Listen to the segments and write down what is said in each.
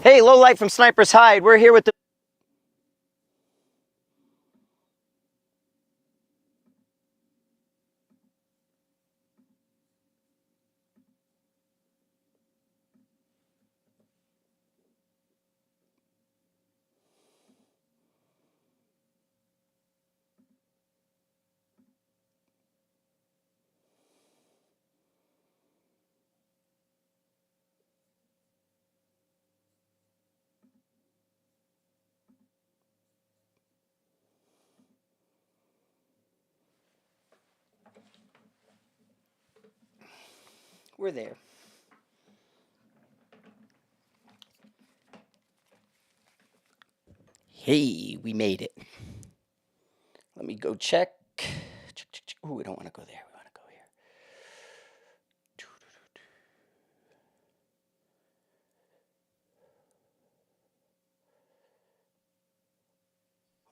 Hey, low light from Sniper's Hide. We're here with the. We're there. Hey, we made it. Let me go check. Oh, we don't want to go there. We want to go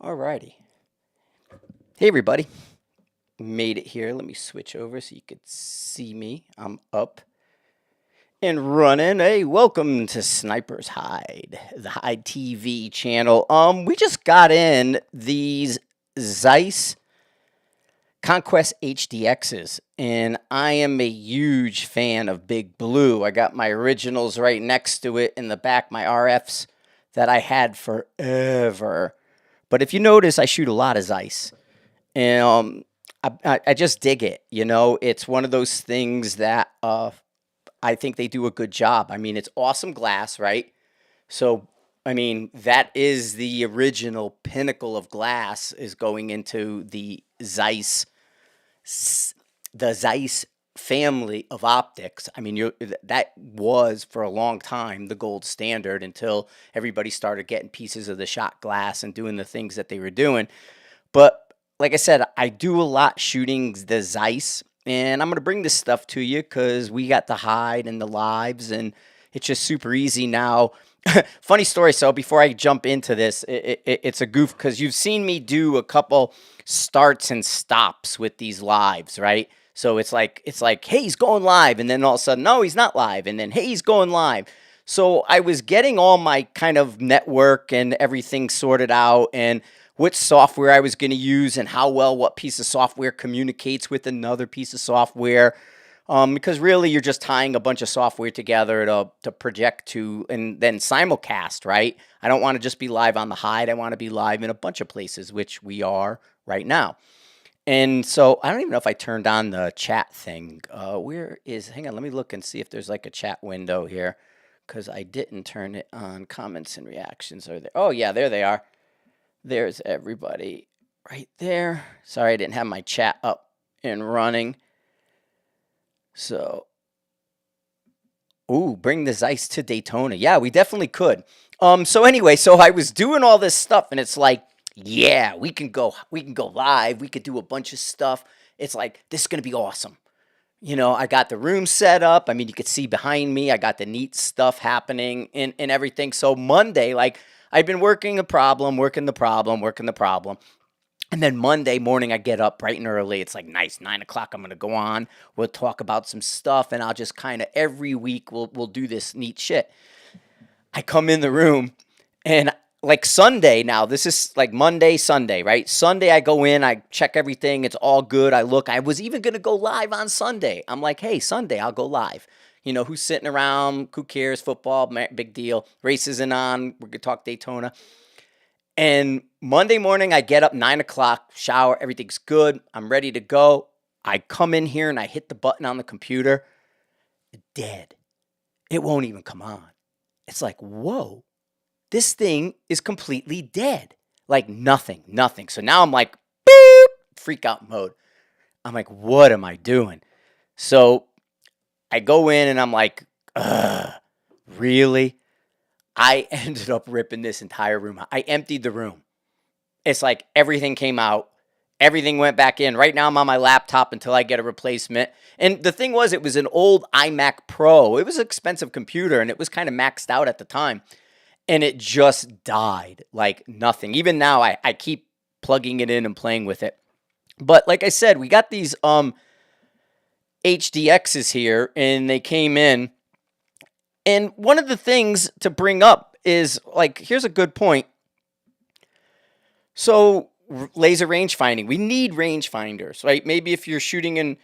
here. Alrighty. Hey, everybody. Made it here. Let me switch over so you could see me. I'm up and running. Hey, welcome to Sniper's Hide, the Hide TV channel. We just got in these Zeiss Conquest HDXs, and I am a huge fan of Big Blue. I got my originals right next to it in the back, my RFs that I had forever. But if you notice, I shoot a lot of Zeiss, and I just dig it. You know, it's one of those things that I think they do a good job. I mean, it's awesome glass, right? So, I mean, that is the original pinnacle of glass is going into the Zeiss family of optics. I mean, that was for a long time the gold standard until everybody started getting pieces of the shot glass and doing the things that they were doing. But like I said, I do a lot shooting the Zeiss, and I'm going to bring this stuff to you because we got the hide and the lives, and it's just super easy now. Funny story. So before I jump into this, it's a goof because you've seen me do a couple starts and stops with these lives, right? So it's like, hey, he's going live, and then all of a sudden, no, he's not live, and then hey, he's going live. So I was getting all my kind of network and everything sorted out, and what software I was going to use, and how well what piece of software communicates with another piece of software. Because really, you're just tying a bunch of software together to project to and then simulcast, right? I don't want to just be live on the hide. I want to be live in a bunch of places, which we are right now. And so I don't even know if I turned on the chat thing. Hang on, let me look and see if there's like a chat window here, because I didn't turn it on. Comments and reactions are there. Oh, yeah, there they are. There's everybody right there. Sorry, I didn't have my chat up and running. So, ooh, bring the Zeiss to Daytona. Yeah, we definitely could. So anyway, so I was doing all this stuff, and it's like, yeah, we can go live. We could do a bunch of stuff. It's like, this is gonna be awesome. You know, I got the room set up. I mean, you could see behind me. I got the neat stuff happening and everything. So Monday, like, I've been working the problem. And then Monday morning, I get up bright and early. It's like nice, 9 o'clock. I'm gonna go on. We'll talk about some stuff, and I'll just kind of every week we'll do this neat shit. I come in the room, and like Sunday now, this is like Monday, Sunday, right? Sunday, I go in, I check everything. It's all good. I look. I was even gonna go live on Sunday. I'm like, hey, Sunday, I'll go live. You know, who's sitting around? Who cares? Football, big deal. Race isn't on. We're gonna talk Daytona. And Monday morning, I get up 9 o'clock, shower, everything's good. I'm ready to go. I come in here and I hit the button on the computer. Dead. It won't even come on. It's like, whoa, this thing is completely dead. Like nothing. So now I'm like, boop, freak out mode. I'm like, what am I doing? So I go in and I'm like, really? I ended up ripping this entire room out. I emptied the room. It's like everything came out. Everything went back in. Right now, I'm on my laptop until I get a replacement. And the thing was, it was an old iMac Pro. It was an expensive computer, and it was kind of maxed out at the time. And it just died like nothing. Even now, I keep plugging it in and playing with it. But like I said, we got these HDXs here, and they came in. And one of the things to bring up is like, here's a good point. So laser range finding, we need range finders, right? Maybe if you're shooting in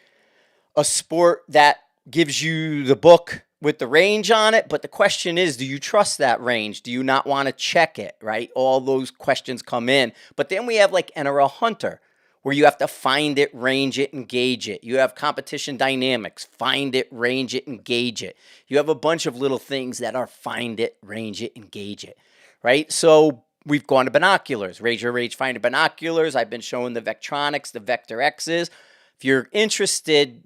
a sport that gives you the book with the range on it, but the question is, do you trust that range? Do you not want to check it, right? All those questions come in. But then we have like NRL Hunter, where you have to find it, range it, and gauge it. You have competition dynamics, find it, range it, and gauge it. You have a bunch of little things that are find it, range it, and gauge it, right? So we've gone to binoculars, rangefinder binoculars. I've been showing the Vectronics, the Vector X's. If you're interested,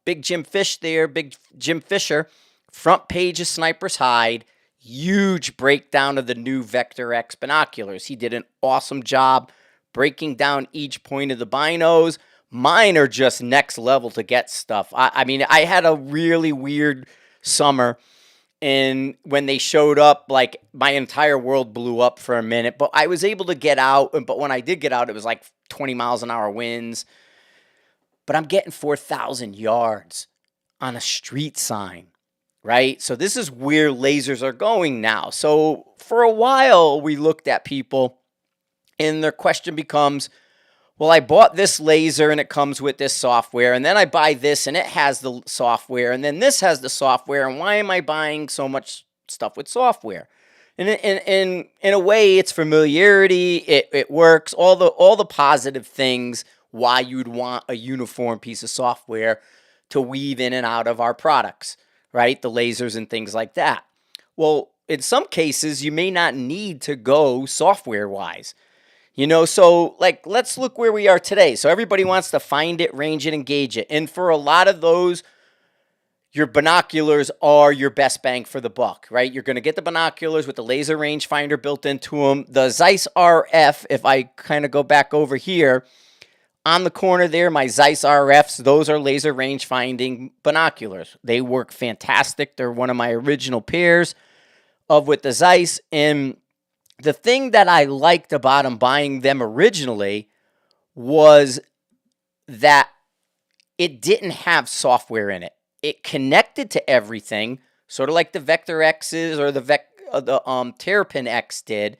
Big Jim Fish there, Big Jim Fisher, front page of Sniper's Hide, huge breakdown of the new Vector X binoculars. He did an awesome job breaking down each point of the binos. Mine are just next level to get stuff. I mean, I had a really weird summer, and when they showed up, like, my entire world blew up for a minute, but I was able to get out. But when I did get out, it was like 20 miles an hour winds. But I'm getting 4,000 yards on a street sign, right? So this is where lasers are going now. So for a while, we looked at people, and their question becomes, well, I bought this laser and it comes with this software, and then I buy this and it has the software, and then this has the software, and why am I buying so much stuff with software? And in a way, it's familiarity. It works. All the positive things why you'd want a uniform piece of software to weave in and out of our products, right? The lasers and things like that. Well, in some cases, you may not need to go software-wise. So like, let's look where we are today. So everybody wants to find it, range it, and gauge it. And for a lot of those, your binoculars are your best bang for the buck, right? You're going to get the binoculars with the laser rangefinder built into them. The Zeiss RF, if I kind of go back over here, on the corner there, my Zeiss RFs, those are laser range-finding binoculars. They work fantastic. They're one of my original pairs with the Zeiss. And the thing that I liked about them buying them originally was that it didn't have software in it. It connected to everything, sort of like the Vector X's or the Terrapin X did.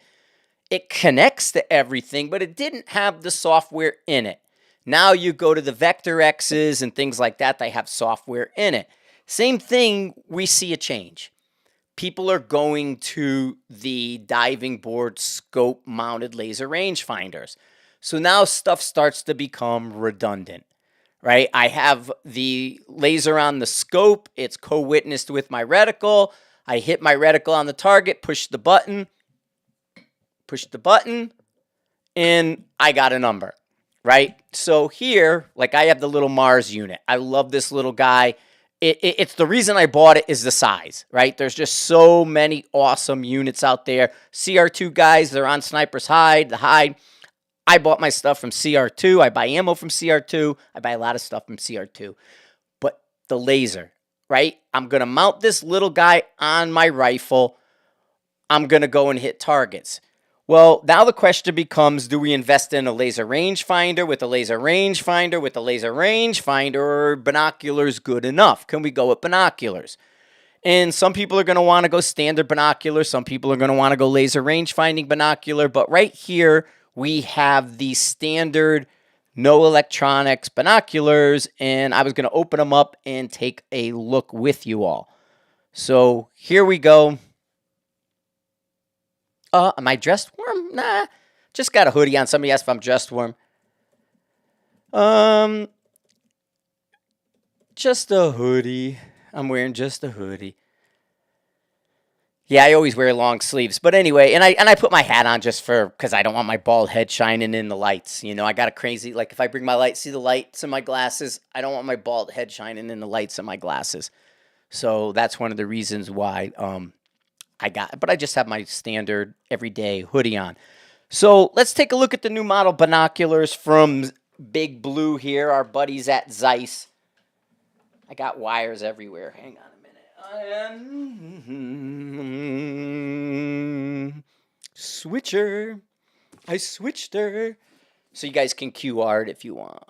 It connects to everything, but it didn't have the software in it. Now you go to the Vector X's and things like that, they have software in it. Same thing, we see a change. People are going to the diving board scope mounted laser rangefinders. So now stuff starts to become redundant, right? I have the laser on the scope. It's co-witnessed with my reticle. I hit my reticle on the target, push the button, and I got a number, right? So here, like, I have the little Mars unit. I love this little guy. It's the reason I bought it is the size, right? There's just so many awesome units out there. CR2 guys, they're on Sniper's Hide, the Hide. I bought my stuff from CR2. I buy ammo from CR2. I buy a lot of stuff from CR2. But the laser, right? I'm going to mount this little guy on my rifle. I'm going to go and hit targets. Well, now the question becomes, do we invest in a laser rangefinder with a laser rangefinder with a laser rangefinder, or binoculars good enough? Can we go with binoculars? And some people are going to want to go standard binocular. Some people are going to want to go laser rangefinding binocular. But right here, we have the standard no electronics binoculars, and I was going to open them up and take a look with you all. So here we go. Am I dressed warm? Nah, just got a hoodie on. Somebody asked if I'm dressed warm. Just a hoodie. I'm wearing just a hoodie. Yeah, I always wear long sleeves. But anyway, and I put my hat on just because I don't want my bald head shining in the lights. I got a crazy, like, if I bring my light, see the lights in my glasses? I don't want my bald head shining in the lights in my glasses. So that's one of the reasons why but I just have my standard everyday hoodie on. So let's take a look at the new model binoculars from Big Blue here, our buddies at Zeiss. I got wires everywhere. Hang on a minute. Switcher. I switched her. So you guys can QR it if you want.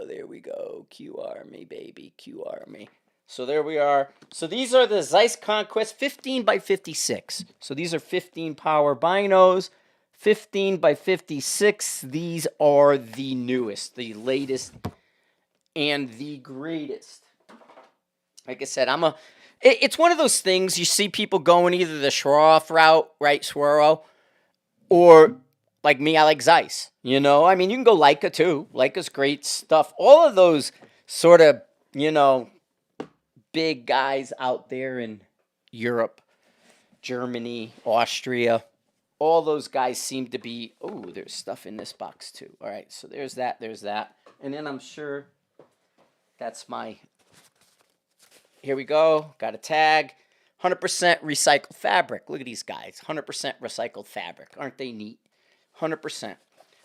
There we go. QR me, baby. QR me. So there we are. So these are the Zeiss Conquest 15 by 56. So these are 15 power binos, 15 by 56. These are the newest, the latest, and the greatest. Like I said, it's one of those things you see people going either the Schroff route, right, Swirl, or like me, I like Zeiss. You know, I mean, you can go Leica too. Leica's great stuff. All of those sort of, you know, big guys out there in Europe, Germany, Austria, all those guys seem to be, oh, there's stuff in this box too. All right, so there's that. And then I'm sure that's my, here we go, got a tag. 100% recycled fabric. Look at these guys, 100% recycled fabric. Aren't they neat? 100%.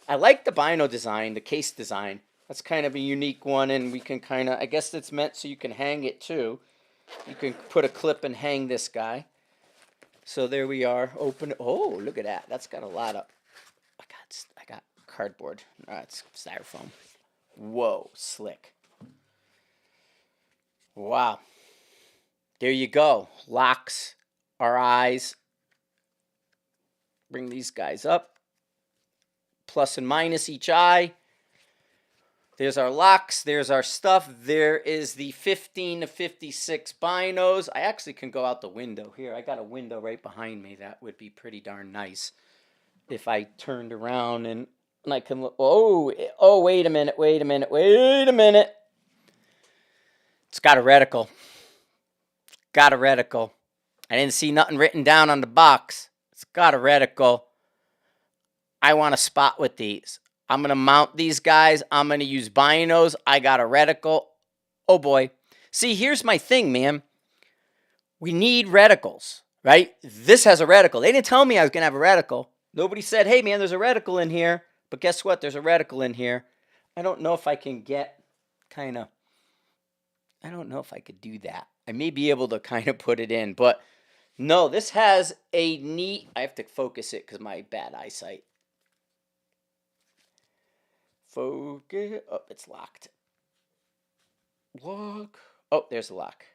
I like the bino design, the case design. That's kind of a unique one, and we can kind of, I guess it's meant so you can hang it too. You can put a clip and hang this guy. So there we are. Open. Oh, look at that. That's got a lot of, I got cardboard. It's styrofoam. Whoa, slick. Wow. There you go. Locks our eyes. Bring these guys up. Plus and minus each eye. There's our locks. There's our stuff. There is the 15 to 56 binos. I actually can go out the window here. I got a window right behind me. That would be pretty darn nice if I turned around and I can look. Oh, wait a minute. It's got a reticle. I didn't see nothing written down on the box. It's got a reticle. I want to spot with these. I'm going to mount these guys. I'm going to use binos. I got a reticle. Oh, boy. See, here's my thing, man. We need reticles, right? This has a reticle. They didn't tell me I was going to have a reticle. Nobody said, hey, man, there's a reticle in here. But guess what? There's a reticle in here. I don't know if I can get I don't know if I could do that. I may be able to kind of put it in. But, no, this has a neat... I have to focus it because my bad eyesight. Focus. Oh, it's locked. Lock. Oh, there's a lock.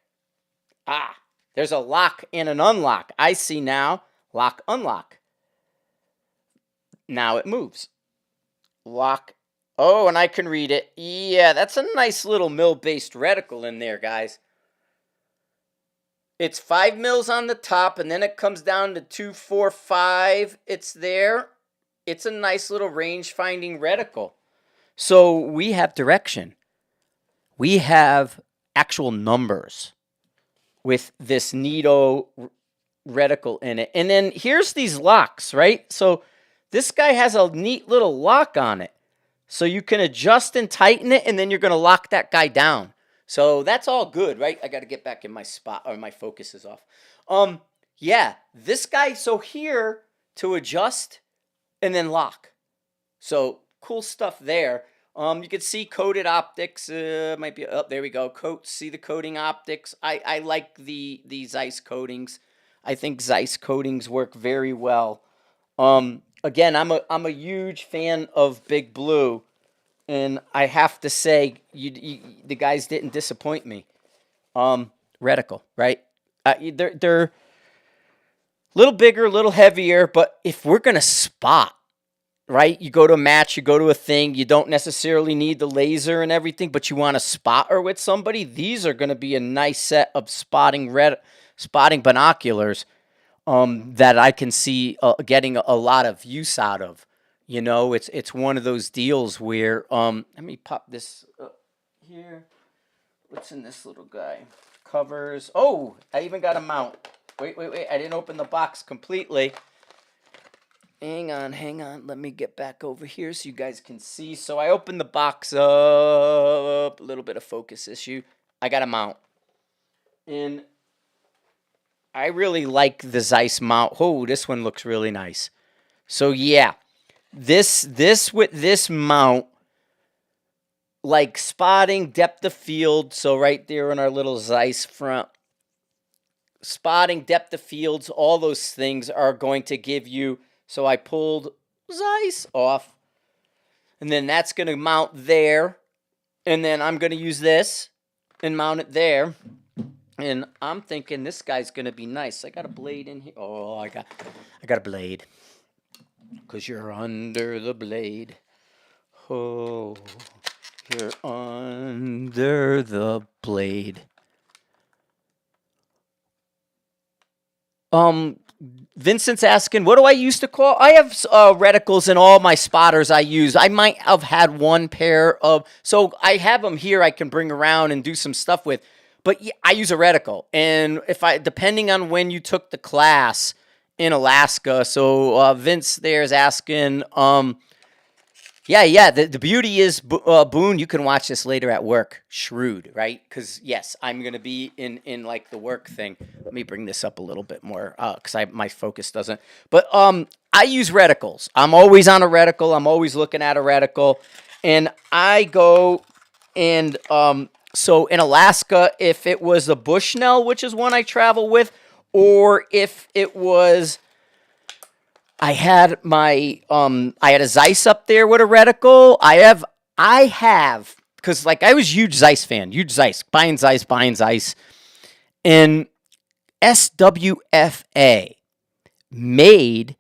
Ah, there's a lock and an unlock. I see now. Lock, unlock. Now it moves. Lock. Oh, and I can read it. Yeah, that's a nice little mill-based reticle in there, guys. It's 5 mils on the top, and then it comes down to 245. It's there. It's a nice little range-finding reticle. So we have direction. We have actual numbers with this neato reticle in it. And then here's these locks, right? So this guy has a neat little lock on it. So you can adjust and tighten it, and then you're going to lock that guy down. So that's all good, right? I got to get back in my spot, or my focus is off. Yeah, this guy, so here to adjust and then lock. So cool stuff there. You can see coated optics. Might be up. There we go. See the coating optics. I like the Zeiss coatings. I think Zeiss coatings work very well. Again, I'm a huge fan of Big Blue, and I have to say, the guys didn't disappoint me. Reticle, right? They're a little bigger, a little heavier, but if we're gonna spot, right? You go to a match, you go to a thing, you don't necessarily need the laser and everything, but you want to spot her with somebody. These are going to be a nice set of spotting binoculars that I can see getting a lot of use out of. You know, it's one of those deals where, let me pop this up here. What's in this little guy? Covers. Oh, I even got a mount. Wait. I didn't open the box completely. Hang on. Let me get back over here so you guys can see. So I opened the box up. A little bit of focus issue. I got a mount. And I really like the Zeiss mount. Oh, this one looks really nice. So yeah, this with this mount, like spotting, depth of field. So right there in our little Zeiss front. Spotting, depth of fields, all those things are going to give you... So I pulled Zeiss off, and then that's going to mount there, and then I'm going to use this and mount it there. And I'm thinking this guy's gonna be nice. I got a blade in here. Oh, I got a blade. Cause you're under the blade. Oh, you're under the blade. Vincent's asking, what do I use to call? I have reticles in all my spotters I use. I might have had one pair of, so I have them here I can bring around and do some stuff with. But yeah, I use a reticle. And if I, depending on when you took the class in Alaska, so Vince there's asking, yeah. The beauty is, Boone, you can watch this later at work. Shrewd, right? Because yes, I'm gonna be in like the work thing. Let me bring this up a little bit more, because my focus doesn't. But I use reticles. I'm always on a reticle. I'm always looking at a reticle, and I go and so in Alaska, if it was a Bushnell, which is one I travel with, or if it was I had I had a Zeiss up there with a reticle. I have because like I was huge Zeiss fan, huge Zeiss, buying Zeiss, and SWFA made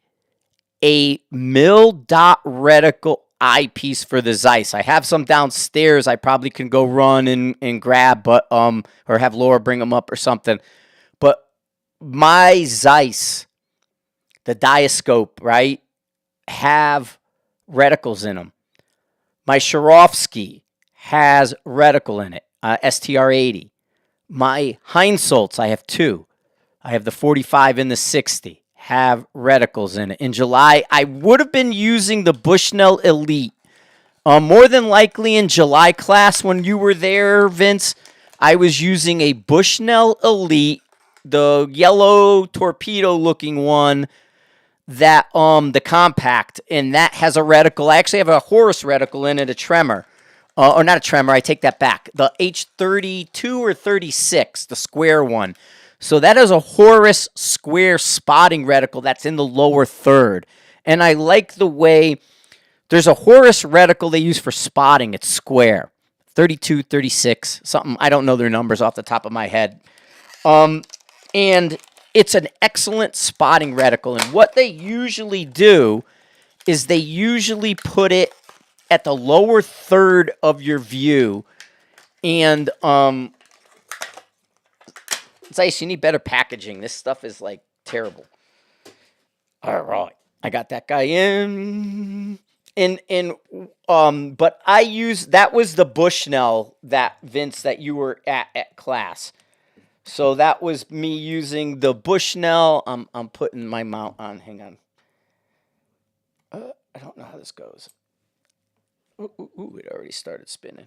a mill dot reticle eyepiece for the Zeiss. I have some downstairs. I probably can go run and grab, but or have Laura bring them up or something. But my Zeiss, the Diascope, right, have reticles in them. My Swarovski has reticle in it, STR80. My Heinsolts, I have two. I have the 45 and the 60, have reticles in it. In July, I would have been using the Bushnell Elite. More than likely in July class when you were there, Vince, I was using a Bushnell Elite, the yellow torpedo-looking one, that the compact, and that has a reticle. I actually have a Horus reticle in it, a tremor. Or not a tremor, I take that back. The H32 or 36, the square one. So that is a Horus square spotting reticle that's in the lower third. And I like the way there's a Horus reticle they use for spotting. It's square. 32, 36, something. I don't know their numbers off the top of my head. And it's an excellent spotting reticle. And what they usually do is they usually put it at the lower third of your view. And Zeiss, you need better packaging. This stuff is like terrible. All right. I got that guy in. But I used, that was the Bushnell that Vince that you were at class. So that was me using the Bushnell. I'm putting my mount on. Hang on. I don't know how this goes. Ooh, it already started spinning.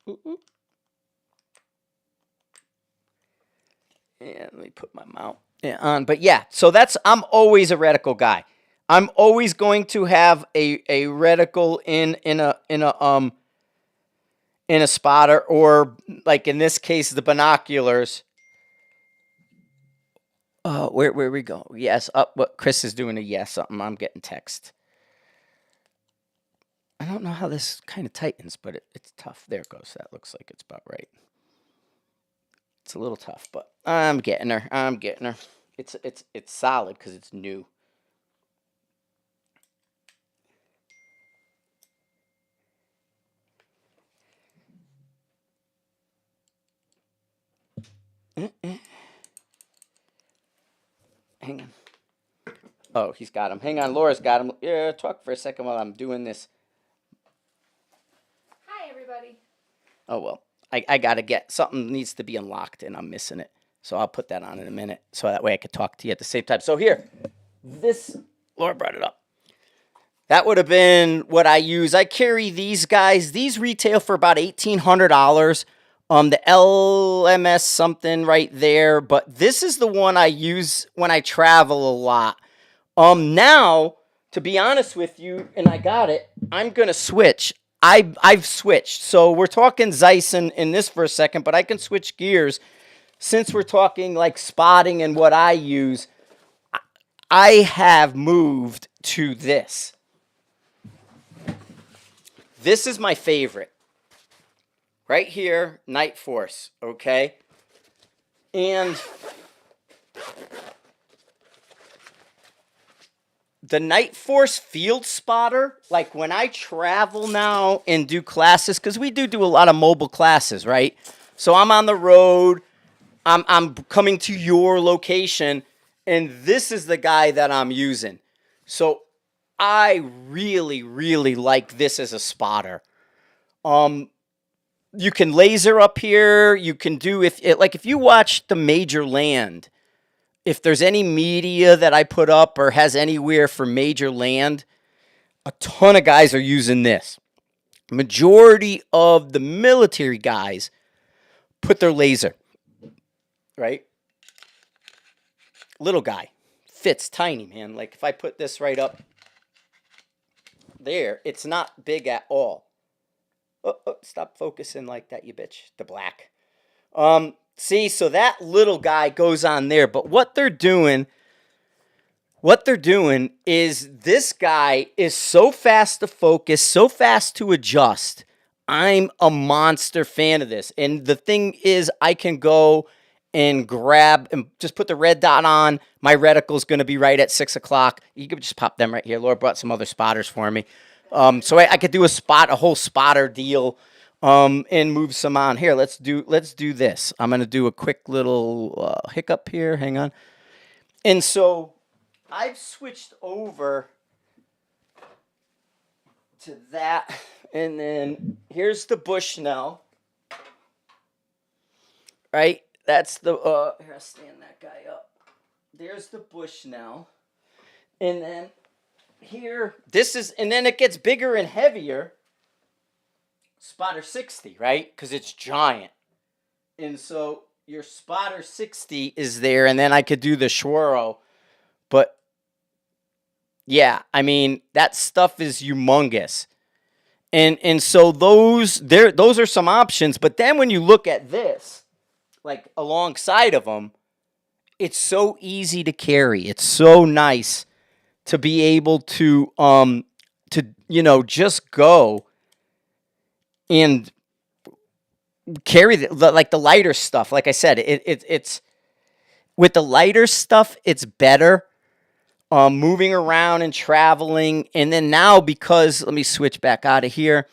Ooh. And let me put my mount on. But yeah, so I'm always a reticle guy. I'm always going to have a reticle in a spotter, or like in this case, the binoculars. Where we go? Yes, up. What Chris is doing a yes. Something. I'm getting text. I don't know how this kind of tightens, but it's tough. There it goes. That looks like it's about right. It's a little tough, but I'm getting her. It's solid because it's new. Hang on. Oh, he's got him. Hang on, Laura's got him. Yeah, talk for a second while I'm doing this. Hi, everybody. Oh, well. I got to get, something needs to be unlocked, and I'm missing it. So I'll put that on in a minute, so that way I could talk to you at the same time. So here, Laura brought it up. That would have been what I use. I carry these guys. These retail for about $1,800. The LMS something right there. But this is the one I use when I travel a lot. Now, to be honest with you, and I got it, I'm going to switch. I've switched. So we're talking Zeiss in this for a second, but I can switch gears. Since we're talking like spotting and what I use, I have moved to this. This is my favorite. right here, Nightforce, okay? And the Nightforce field spotter, like when I travel now and do classes, because we do a lot of mobile classes, right? So I'm on the road, I'm coming to your location, and this is the guy that I'm using. So I really, really like this as a spotter. You can laser up here. You can do if you watch the Major Land, if there's any media that I put up or has anywhere for Major Land, a ton of guys are using this. Majority of the military guys put their laser, right? Little guy, fits tiny, man. Like if I put this right up there, it's not big at all. Oh, stop focusing like that, you bitch. The black. See, so that little guy goes on there, but what they're doing is this guy is so fast to focus, so fast to adjust. I'm a monster fan of this. And the thing is, I can go and grab and just put the red dot on. My reticle is going to be right at 6 o'clock. You can just pop them right here. Laura brought some other spotters for me. So I could do a whole spotter deal, and move some on. Here, let's do this. I'm going to do a quick little hiccup here. Hang on. And so I've switched over to that, and then here's the Bushnell, right? That's the, here, I'll stand that guy up. There's the Bushnell, and then here, and then it gets bigger and heavier, spotter 60, right? Because it's giant. And so your spotter 60 is there, and then I could do the Schwaro. But yeah, I mean, that stuff is humongous. And so those are some options. But then when you look at this, like alongside of them, it's so easy to carry. It's so nice to be able to just go and carry the lighter stuff. Like I said, it's with the lighter stuff, it's better. Moving around and traveling. And then now, because let me switch back out of here.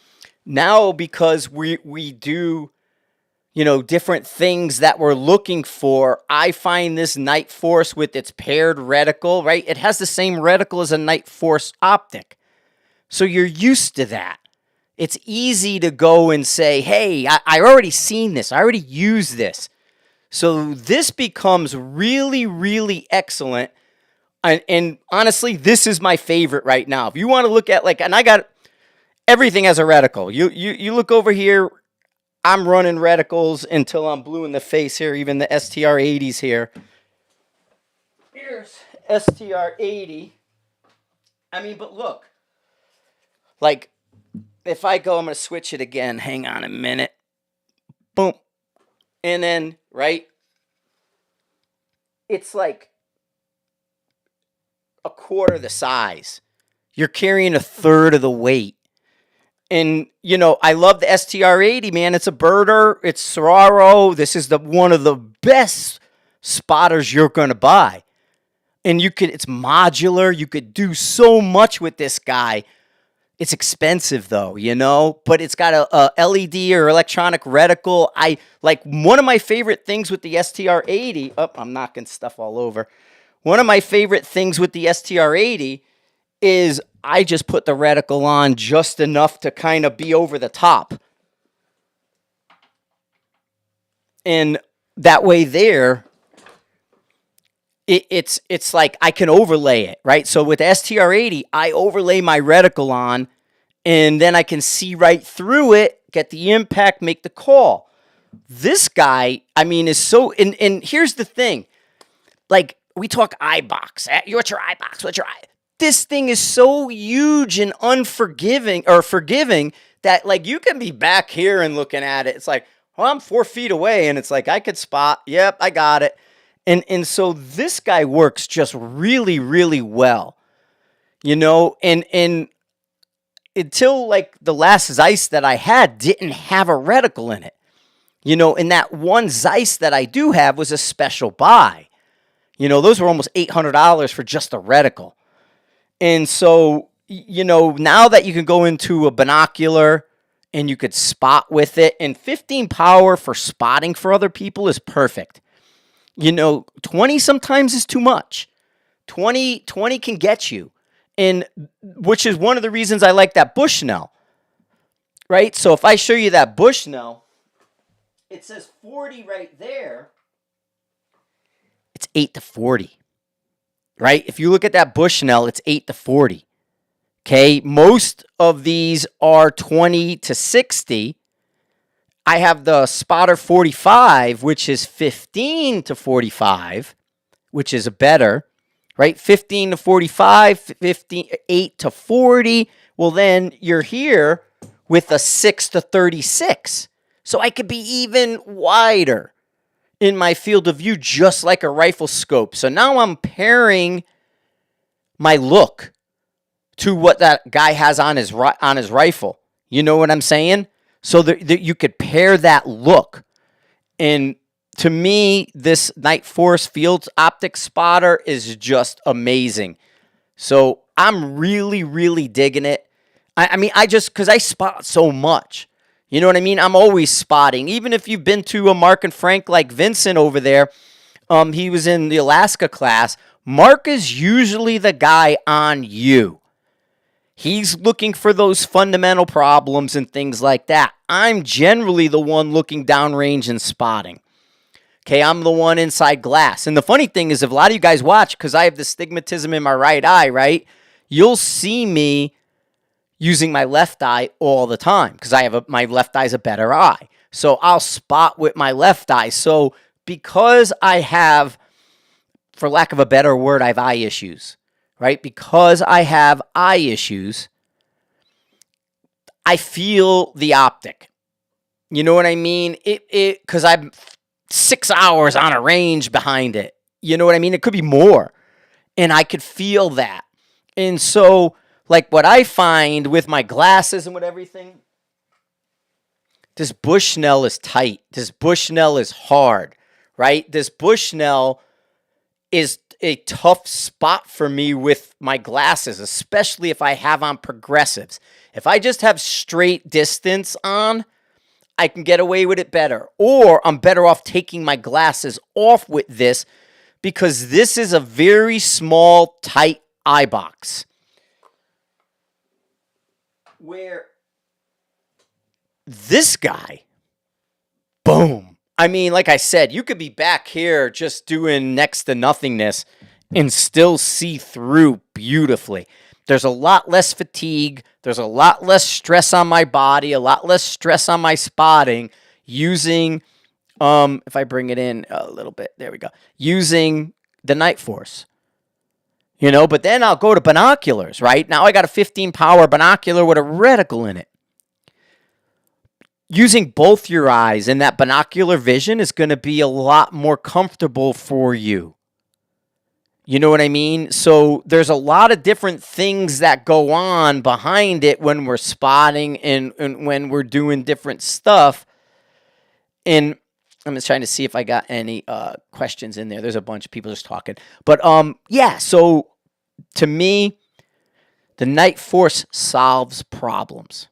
Now, because we do, different things that we're looking for, I find this Nightforce with its paired reticle, right? It has the same reticle as a Nightforce optic. So you're used to that. It's easy to go and say, hey, I already seen this. I already used this. So this becomes really, really excellent. And honestly, this is my favorite right now. If you want to look at and I got everything as a reticle. You look over here, I'm running reticles until I'm blue in the face here, even the STR80s here. Here's STR80. I mean, but look. Like, if I go, I'm going to switch it again. Hang on a minute. Boom. And then, right? It's like a quarter the size. You're carrying a third of the weight. And, I love the STR80, man. It's a birder. It's Soraro. This is one of the best spotters you're going to buy. And it's modular. You could do so much with this guy. It's expensive though, but it's got a LED or electronic reticle. One of my favorite things with the STR80. Oh, I'm knocking stuff all over. One of my favorite things with the STR80 is I just put the reticle on just enough to kind of be over the top. And that way there, it's like I can overlay it, right? So with STR80, I overlay my reticle on, and then I can see right through it, get the impact, make the call. This guy, I mean, is so... And here's the thing. Like, we talk eye box. What's your eye box? What's your eye? This thing is so huge and forgiving that, you can be back here and looking at it. It's like, well, I'm 4 feet away, and it's like, I could spot. Yep, I got it. And so this guy works just really, really well, and until like the last Zeiss that I had didn't have a reticle in it. And that one Zeiss that I do have was a special buy. Those were almost $800 for just a reticle. And so, now that you can go into a binocular and you could spot with it, and 15 power for spotting for other people is perfect. 20 sometimes is too much. 20 can get you. And which is one of the reasons I like that Bushnell. Right? So if I show you that Bushnell, it says 40 right there. It's 8-40. Right? If you look at that Bushnell, it's 8-40. Okay? Most of these are 20-60. I have the Spotter 45, which is 15-45, which is a better, right? 15-45, 8-40. Well, then you're here with a 6-36. So I could be even wider in my field of view, just like a rifle scope. So now I'm pairing my look to what that guy has on his rifle. You know what I'm saying? So that you could pair that look. And to me, this Nightforce Field Optic Spotter is just amazing. So I'm really, really digging it. I mean, because I spot so much. You know what I mean? I'm always spotting. Even if you've been to a Mark and Frank like Vincent over there, he was in the Alaska class. Mark is usually the guy on you. He's looking for those fundamental problems and things like that. I'm generally the one looking downrange and spotting. Okay, I'm the one inside glass. And the funny thing is, if a lot of you guys watch, because I have the stigmatism in my right eye, right? You'll see me using my left eye all the time because my left eye is a better eye. So I'll spot with my left eye. So because I have, for lack of a better word, I have eye issues, right? Because I have eye issues, I feel the optic. You know what I mean? Because I'm 6 hours on a range behind it. You know what I mean? It could be more. And I could feel that. And so, like what I find with my glasses and with everything, this Bushnell is tight. This Bushnell is hard, right? This Bushnell is a tough spot for me with my glasses, especially if I have on progressives. If I just have straight distance on, I can get away with it better. Or I'm better off taking my glasses off with this because this is a very small, tight eye box. Where this guy, boom. I mean, like I said, you could be back here just doing next to nothingness and still see through beautifully. There's a lot less fatigue. There's a lot less stress on my body, a lot less stress on my spotting using, if I bring it in a little bit, there we go, using the Nightforce. But then I'll go to binoculars, right? Now I got a 15 power binocular with a reticle in it. Using both your eyes and that binocular vision is going to be a lot more comfortable for you. You know what I mean? So there's a lot of different things that go on behind it when we're spotting and when we're doing different stuff. And I'm just trying to see if I got any questions in there. There's a bunch of people just talking. But yeah, so to me, the Nightforce solves problems.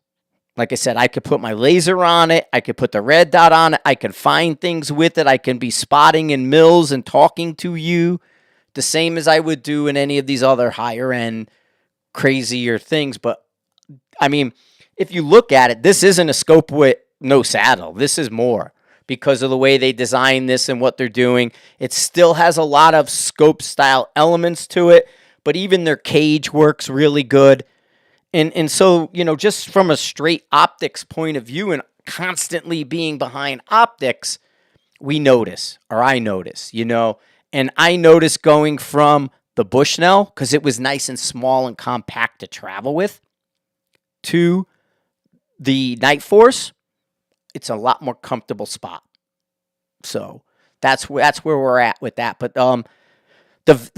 Like I said, I could put my laser on it. I could put the red dot on it. I can find things with it. I can be spotting in mills and talking to you the same as I would do in any of these other higher end, crazier things. But I mean, if you look at it, this isn't a scope with no saddle. This is more because of the way they design this and what they're doing. It still has a lot of scope style elements to it, but even their cage works really good. And so, just from a straight optics point of view and constantly being behind optics, we notice, or I notice, and I notice going from the Bushnell, because it was nice and small and compact to travel with, to the Nightforce, it's a lot more comfortable spot. So that's where we're at with that. But These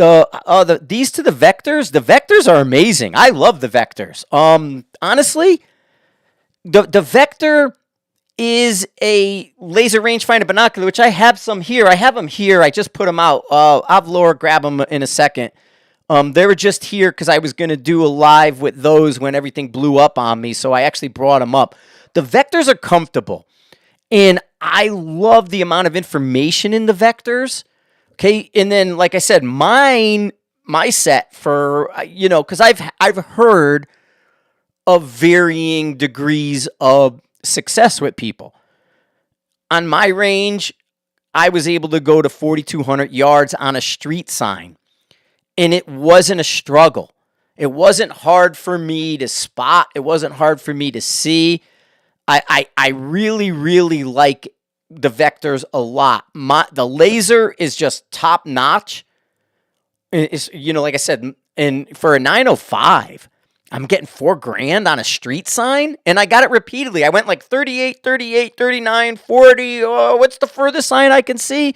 to the Vectors. The Vectors are amazing. I love the Vectors. Honestly, the Vector is a laser rangefinder binocular, which I have some here. I have them here. I just put them out. I'll have Laura grab them in a second. They were just here because I was going to do a live with those when everything blew up on me, so I actually brought them up. The Vectors are comfortable, and I love the amount of information in the Vectors. Okay, and then, like I said, my set for, because I've heard of varying degrees of success with people. On my range, I was able to go to 4,200 yards on a street sign, and it wasn't a struggle. It wasn't hard for me to spot. It wasn't hard for me to see. I really, really like the Vectors a lot. The laser is just top notch. It's, like I said, and for a 905, I'm getting $4,000 on a street sign, and I got it repeatedly. I went like 38, 38, 39, 40. Oh, what's the furthest sign I can see?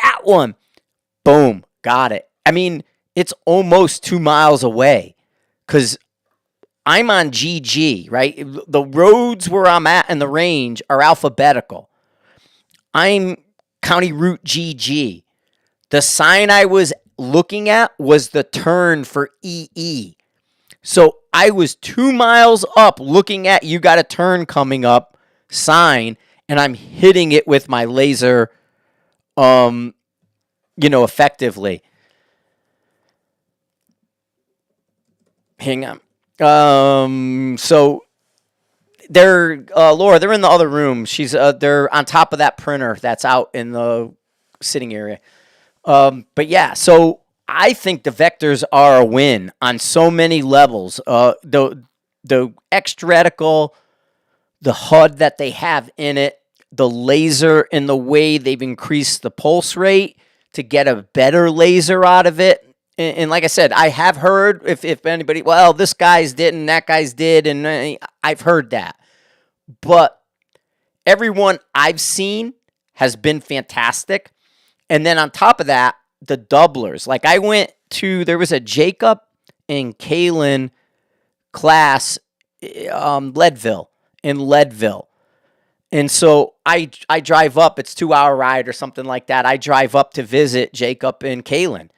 That one. Boom. Got it. I mean, it's almost 2 miles away because I'm on GG, right? The roads where I'm at in the range are alphabetical. I'm County Route GG. The sign I was looking at was the turn for EE. So I was 2 miles up looking at you got a turn coming up sign, and I'm hitting it with my laser, effectively. Hang on. So they're, Laura, they're in the other room. They're on top of that printer that's out in the sitting area. But yeah, so I think the Vectors are a win on so many levels. The extra reticle, the HUD that they have in it, the laser, and the way they've increased the pulse rate to get a better laser out of it. And like I said, I have heard if anybody, well, this guy's didn't, that guy's did, and I've heard that. But everyone I've seen has been fantastic. And then on top of that, the doublers. Like there was a Jacob and Kalen class, Leadville. And so I drive up, it's a 2-hour ride or something like that. I drive up to visit Jacob and Kalen.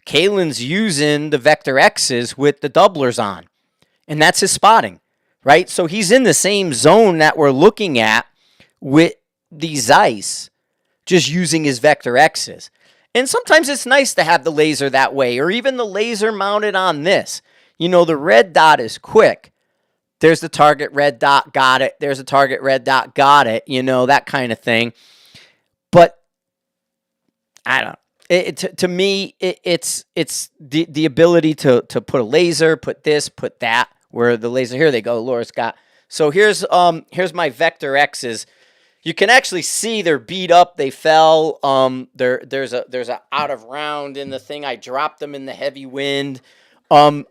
Kalen's using the Vector X's with the doublers on, and that's his spotting, right? So he's in the same zone that we're looking at with the Zeiss, just using his Vector X's. And sometimes it's nice to have the laser that way, or even the laser mounted on this. The red dot is quick. There's the target red dot, got it. There's a target red dot, got it. That kind of thing. But I don't know. To me, it's the ability to put a laser, put this, put that. Where the laser, here they go. Laura's got. So here's my Vector X's. You can actually see they're beat up. They fell. There's a out of round in the thing. I dropped them in the heavy wind. The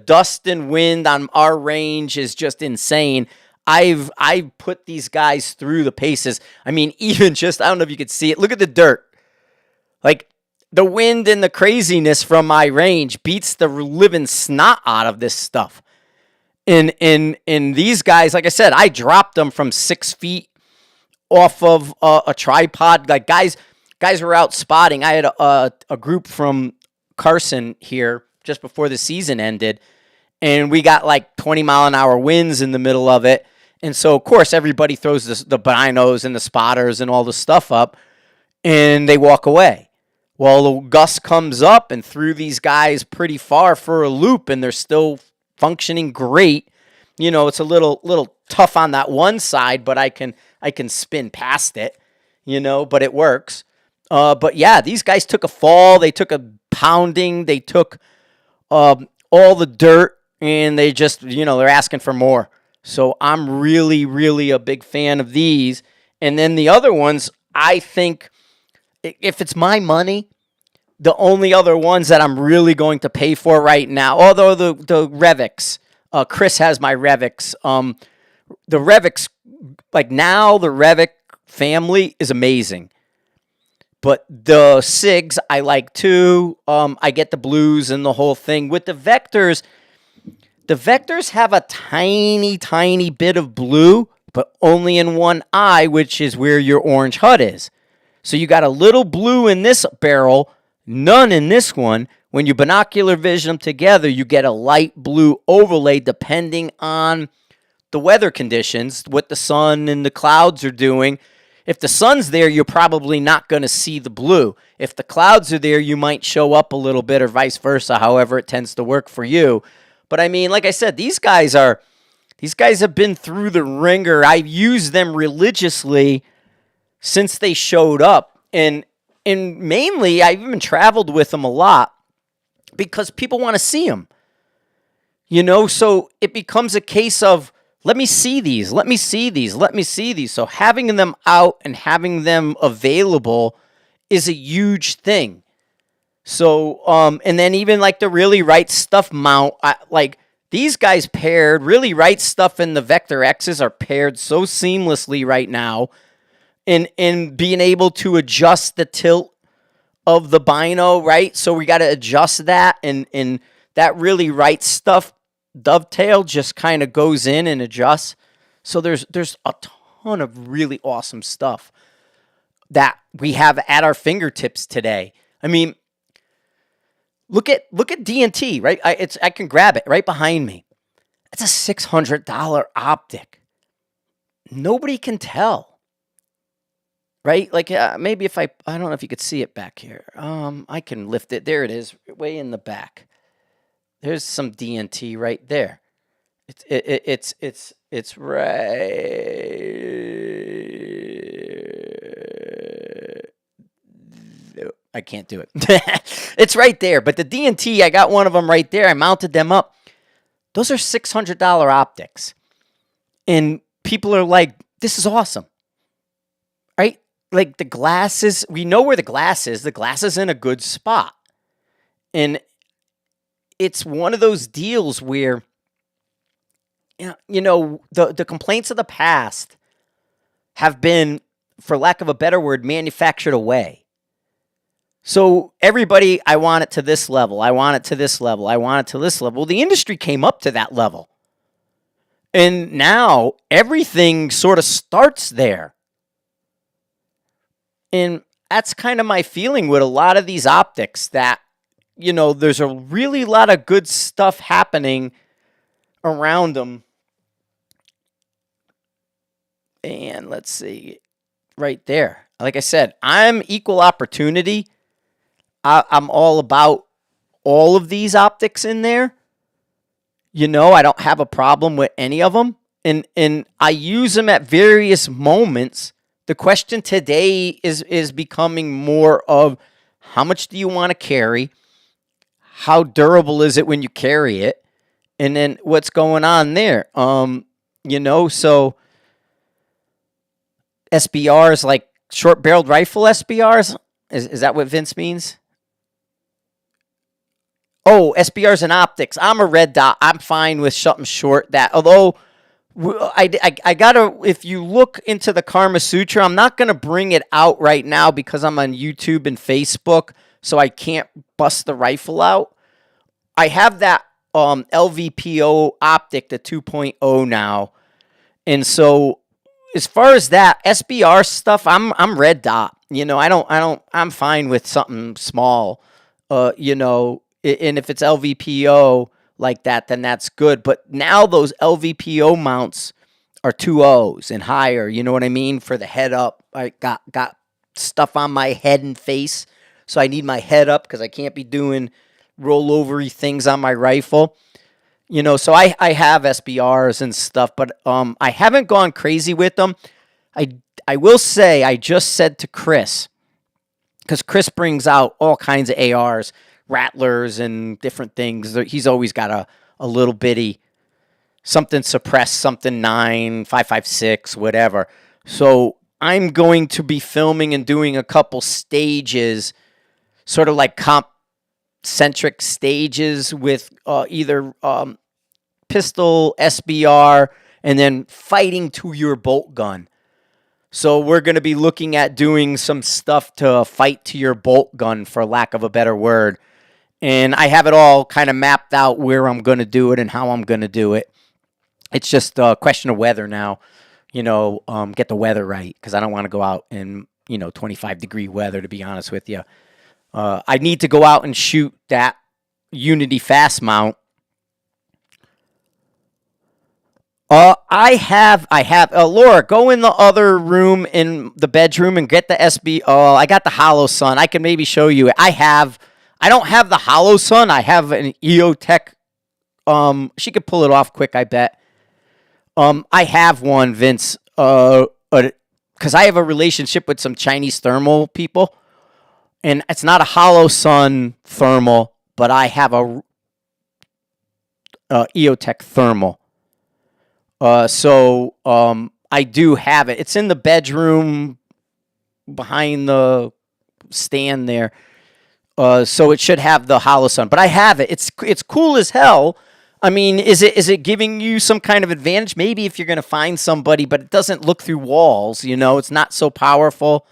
dust and wind on our range is just insane. I've put these guys through the paces. I mean, even just, I don't know if you could see it. Look at the dirt. Like, the wind and the craziness from my range beats the living snot out of this stuff. And these guys, like I said, I dropped them from 6 feet off of a tripod. Like, guys were out spotting. I had a group from Carson here just before the season ended, and we got like 20-mile-an-hour winds in the middle of it. And so, of course, everybody throws the binos and the spotters and all the stuff up, and they walk away. Well, the gust comes up and threw these guys pretty far for a loop, and they're still functioning great. It's a little tough on that one side, but I can spin past it, but it works. But yeah, these guys took a fall. They took a pounding. They took all the dirt, and they just, they're asking for more. So I'm really, really a big fan of these. And then the other ones, I think, if it's my money, the only other ones that I'm really going to pay for right now, although the Revics, Chris has my Revics. The Revics, like now, the Revic family is amazing But the SIGs I like too. I get the blues and the whole thing. With the Vectors have a tiny, tiny bit of blue, but only in one eye, which is where your orange HUD is. So you got a little blue in this barrel, none in this one. When you binocular vision them together, you get a light blue overlay depending on the weather conditions, what the sun and the clouds are doing. If the sun's there, you're probably not going to see the blue. If the clouds are there, you might show up a little bit or vice versa, however it tends to work for you. But I mean, like I said, these guys have been through the ringer. I've used them religiously since they showed up. And mainly, I've even traveled with them a lot because people want to see them. You know, so it becomes a case of, let me see these, let me see these, let me see these. So having them out and having them available is a huge thing. So, and then even like the Really Right Stuff mount, like these guys paired, Really Right Stuff and the Vector X's are paired so seamlessly right now in being able to adjust the tilt of the bino, right? So we got to adjust that, and that Really Right Stuff dovetail just kind of goes in and adjusts. So there's a ton of really awesome stuff that we have at our fingertips today. I mean, look at D&T, right? I can grab it right behind me. It's a $600 optic. Nobody can tell, right? Like maybe if I don't know if you could see it back here. I can lift it. There it is, way in the back. There's some D&T right there. It's right. I can't do it. It's right there. But the D&T, I got one of them right there. I mounted them up. Those are $600 optics. And people are like, this is awesome. Right? Like the glasses, we know where the glass is. The glass is in a good spot. And it's one of those deals where, you know, the complaints of the past have been, for lack of a better word, manufactured away. So everybody, I want it to this level. I want it to this level. I want it to this level. Well, the industry came up to that level. And now everything sort of starts there. And that's kind of my feeling with a lot of these optics, that, you know, there's a really lot of good stuff happening around them. And let's see, right there. Like I said, I'm equal opportunity. I'm all about all of these optics in there. You know, I don't have a problem with any of them. And I use them at various moments. The question today is becoming more of, how much do you want to carry? How durable is it when you carry it? And then what's going on there? You know, so SBRs, like short-barreled rifle SBRs, is that what Vince means? Oh, SBRs and optics. I'm a red dot. I'm fine with something short. That, although I gotta, if you look into the Karma Sutra, I'm not gonna bring it out right now because I'm on YouTube and Facebook, so I can't bust the rifle out. I have that LVPO optic, the 2.0 now, and so as far as that SBR stuff, I'm red dot. You know, I'm fine with something small. You know. And if it's LVPO like that, then that's good. But now those LVPO mounts are 2.0s and higher. You know what I mean? For the head up, I got stuff on my head and face, so I need my head up because I can't be doing rollovery things on my rifle. You know, so I have SBRs and stuff, but I haven't gone crazy with them. I will say, I just said to Chris, because Chris brings out all kinds of ARs, rattlers and different things. He's always got a little bitty something suppressed, something 9, 5.56, whatever. So I'm going to be filming and doing a couple stages, sort of like comp-centric stages with either pistol, SBR, and then fighting to your bolt gun. So we're going to be looking at doing some stuff to fight to your bolt gun, for lack of a better word. And I have it all kind of mapped out where I'm going to do it and how I'm going to do it. It's just a question of weather now. Get the weather right, because I don't want to go out in 25-degree weather, to be honest with you. I need to go out and shoot that Unity fast mount. I have, Laura, go in the other room in the bedroom and get the SB. Oh, I got the Hollow Sun. I can maybe show you it. I don't have the Hollow Sun. I have an EOTech. She could pull it off quick, I bet. I have one, Vince, because I have a relationship with some Chinese thermal people, and it's not a Hollow Sun thermal, but I have a EOTech thermal. So I do have it. It's in the bedroom behind the stand there. So it should have the Hollow Sun, but I have it. It's cool as hell. I mean, is it giving you some kind of advantage? Maybe if you're going to find somebody, but it doesn't look through walls. It's not so powerful.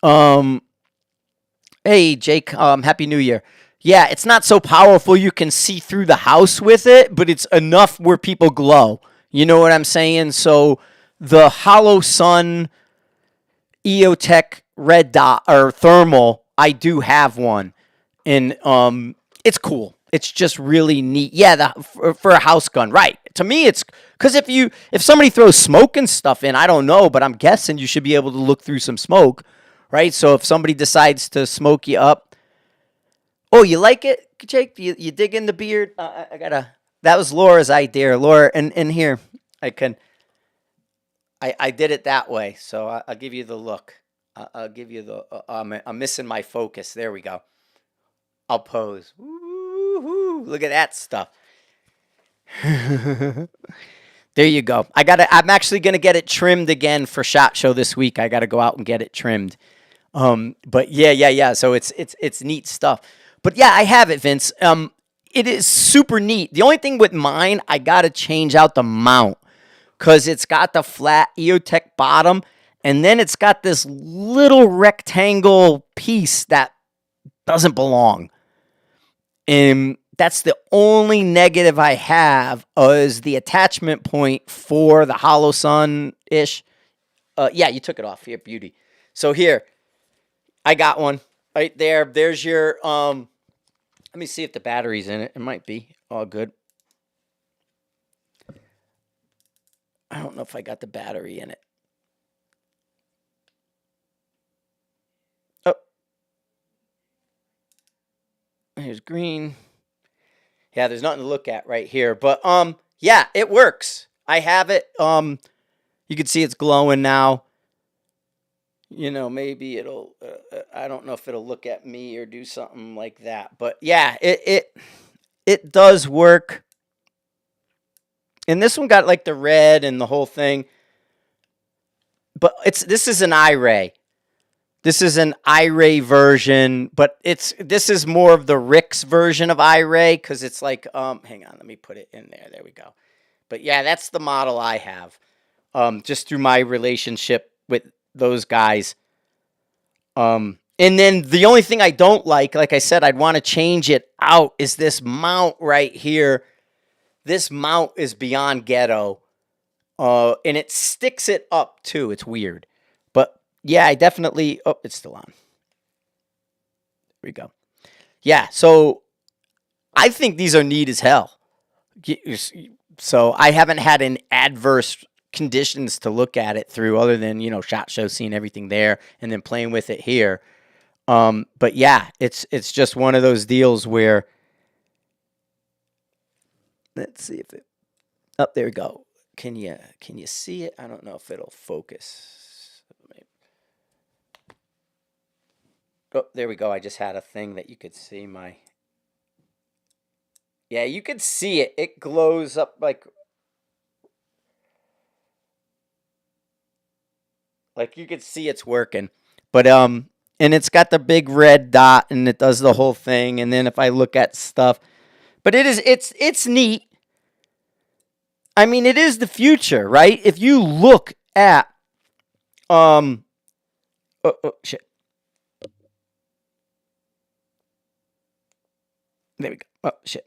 Hey Jake, Happy New Year. Yeah, it's not so powerful you can see through the house with it, but it's enough where people glow. You know what I'm saying? So the Hollow Sun EOTech red dot or thermal, I do have one, and it's cool. It's just really neat. Yeah, for a house gun, right? To me, it's because if somebody throws smoke and stuff in, I don't know, but I'm guessing you should be able to look through some smoke, right? So if somebody decides to smoke you up, oh, you like it, Jake? You dig in the beard? That was Laura's idea. Laura, and here I did it that way, so I'll give you the look. I'll give you the. I'm missing my focus. There we go. I'll pose. Woo-hoo, look at that stuff. There you go. I'm actually gonna get it trimmed again for SHOT Show this week. I gotta go out and get it trimmed. But yeah. So it's neat stuff. But yeah, I have it, Vince. It is super neat. The only thing with mine, I gotta change out the mount, because it's got the flat EOTech bottom, and then it's got this little rectangle piece that doesn't belong. And that's the only negative I have, is the attachment point for the Hollow Sun-ish. Yeah, you took it off. Here, beauty. So here, I got one right there. There's your, let me see if the battery's in it. It might be. All good. I don't know if I got the battery in it. Oh. Here's green. Yeah, there's nothing to look at right here. But, yeah, it works. I have it. You can see it's glowing now. Maybe it'll, I don't know if it'll look at me or do something like that. But, yeah, it does work. And this one got like the red and the whole thing. But this is an iRay. This is an iRay version, but this is more of the Rick's version of iRay, because it's like, hang on, let me put it in there. There we go. But yeah, that's the model I have. Just through my relationship with those guys. And then the only thing I don't like I said, I'd want to change it out, is this mount right here. This mount is beyond ghetto. And it sticks it up too. It's weird. But yeah, I definitely, oh, it's still on. There we go. Yeah, so I think these are neat as hell. So I haven't had an adverse conditions to look at it through, other than, SHOT Show, seeing everything there and then playing with it here. But yeah, it's just one of those deals where, let's see if it, oh, there we go. Can you see it? I don't know if it'll focus. Oh, there we go. I just had a thing that you could see my. Yeah, you could see it. It glows up like you could see it's working. But and it's got the big red dot, and it does the whole thing. And then if I look at stuff, but it's neat. I mean, it is the future, right? If you look at Um, shit. There we go. Oh, shit.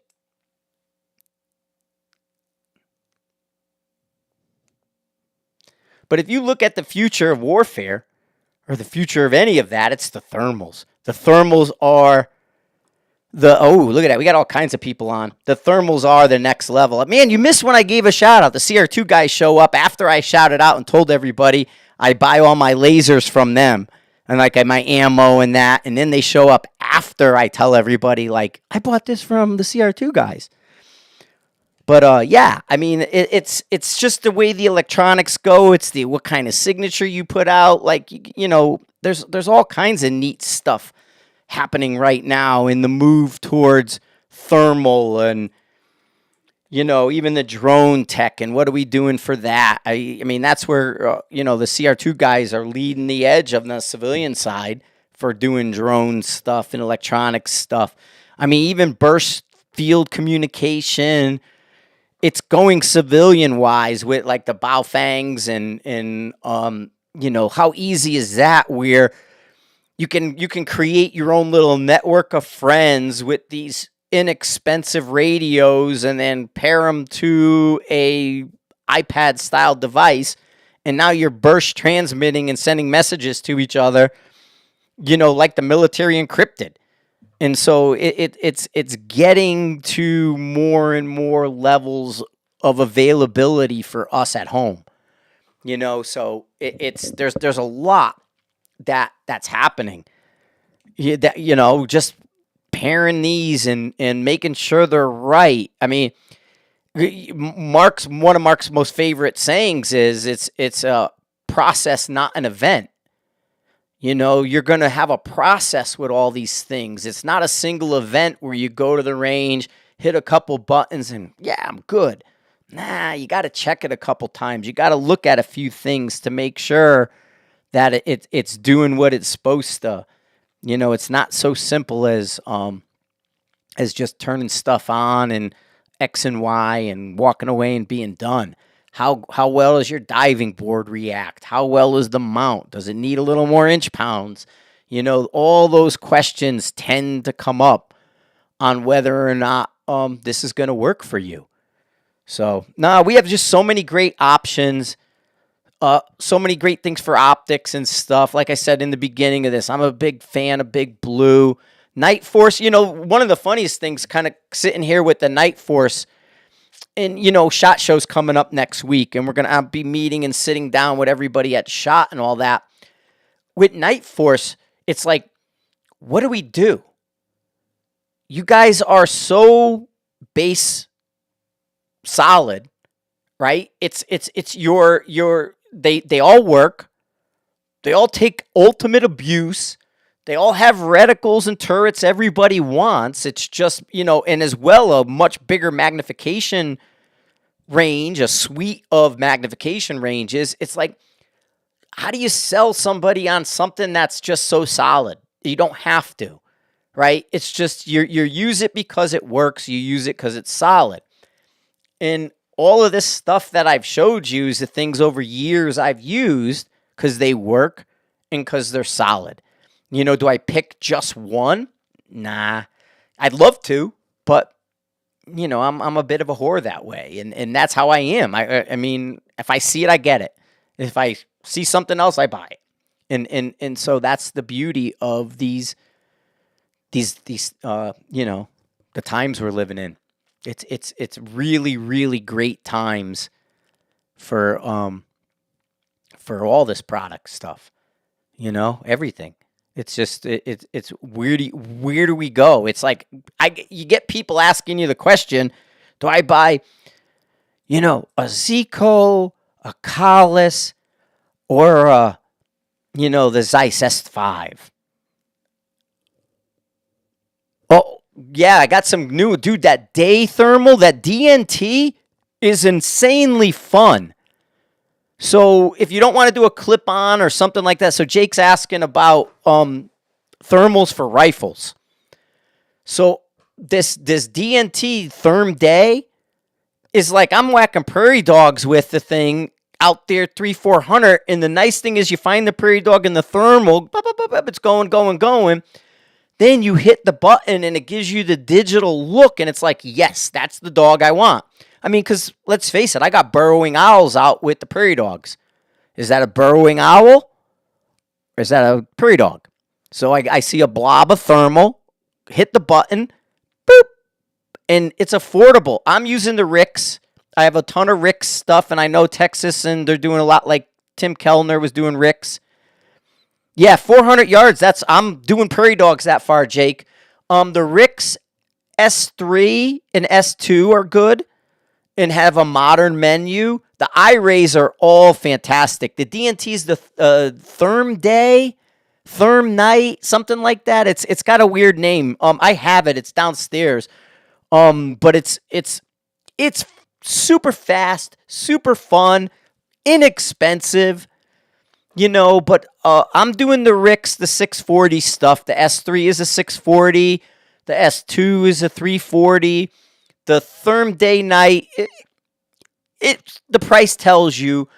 But if you look at the future of warfare, or the future of any of that, it's the thermals. The thermals are look at that. We got all kinds of people on. The thermals are the next level. Man, you missed when I gave a shout out. The CR2 guys show up after I shouted out and told everybody I buy all my lasers from them and like my ammo and that. And then they show up after I tell everybody, like, I bought this from the CR2 guys. But yeah, I mean, it's just the way the electronics go. It's the what kind of signature you put out. Like, there's all kinds of neat stuff happening right now in the move towards thermal and even the drone tech and what are we doing for that. I mean that's where the CR2 guys are leading the edge of the civilian side for doing drone stuff and electronics stuff. I mean even burst field communication, it's going civilian wise with like the Baofangs and how easy is that where you can create your own little network of friends with these inexpensive radios and then pair them to a iPad style device, and now you're burst transmitting and sending messages to each other, like the military encrypted. And so it's getting to more and more levels of availability for us at home. So there's a lot that's happening. Just pairing these and making sure they're right. I mean, one of Mark's most favorite sayings is it's a process, not an event. You're going to have a process with all these things. It's not a single event where you go to the range, hit a couple buttons, and yeah, I'm good. Nah, you got to check it a couple times. You got to look at a few things to make sure that it's doing what it's supposed to. It's not so simple as just turning stuff on and X and Y and walking away and being done. How well does your diving board react? How well is the mount? Does it need a little more inch pounds? All those questions tend to come up on whether or not this is going to work for you. So, we have just so many great options. So many great things for optics and stuff. Like I said in the beginning of this, I'm a big fan of Big Blue. Nightforce, one of the funniest things kind of sitting here with the Nightforce, and, SHOT Show's coming up next week, and we're going to be meeting and sitting down with everybody at SHOT and all that. With Nightforce, it's like, what do we do? You guys are so base solid, right? It's your they all work. They all take ultimate abuse. They all have reticles and turrets everybody wants. It's just, and as well a much bigger magnification range, a suite of magnification ranges. It's like, how do you sell somebody on something that's just so solid? You don't have to, right? It's just you use it because it works. You use it because it's solid. And all of this stuff that I've showed you is the things over years I've used because they work and because they're solid. Do I pick just one? Nah. I'd love to, but, I'm a bit of a whore that way. And that's how I am. I mean, if I see it, I get it. If I see something else, I buy it. And so that's the beauty of these the times we're living in. It's really, really great times for all this product stuff, everything. It's just it's weird. Where do we go? It's like you get people asking you the question, do I buy, a Zico, a Collis, or the Zeiss S5? Oh, yeah, I got some new, dude, that day thermal, that DNT is insanely fun. So if you don't want to do a clip-on or something like that, so Jake's asking about thermals for rifles. So this DNT Therm Day is like I'm whacking prairie dogs with the thing. out there 300-400. And the nice thing is you find the prairie dog in the thermal, it's going. Then you hit the button and it gives you the digital look, and it's like, yes, that's the dog I want. I mean, because let's face it, I got burrowing owls out with the prairie dogs. Is that a burrowing owl or is that a prairie dog? So I see a blob of thermal, hit the button, boop, and it's affordable. I'm using the Ricks. I have a ton of Ricks stuff, and I know Texas, and they're doing a lot like Tim Kellner was doing Ricks. Yeah, 400 yards. I'm doing prairie dogs that far, Jake. The Ricks S3 and S2 are good and have a modern menu. The iRays are all fantastic. The DNT's the Therm Day, Therm Night, something like that. It's got a weird name. I have it. It's downstairs. But it's super fast, super fun, inexpensive. But I'm doing the Ricks, the 640 stuff. The S3 is a 640. The S2 is a 340. The Therm Day Night, the price tells you.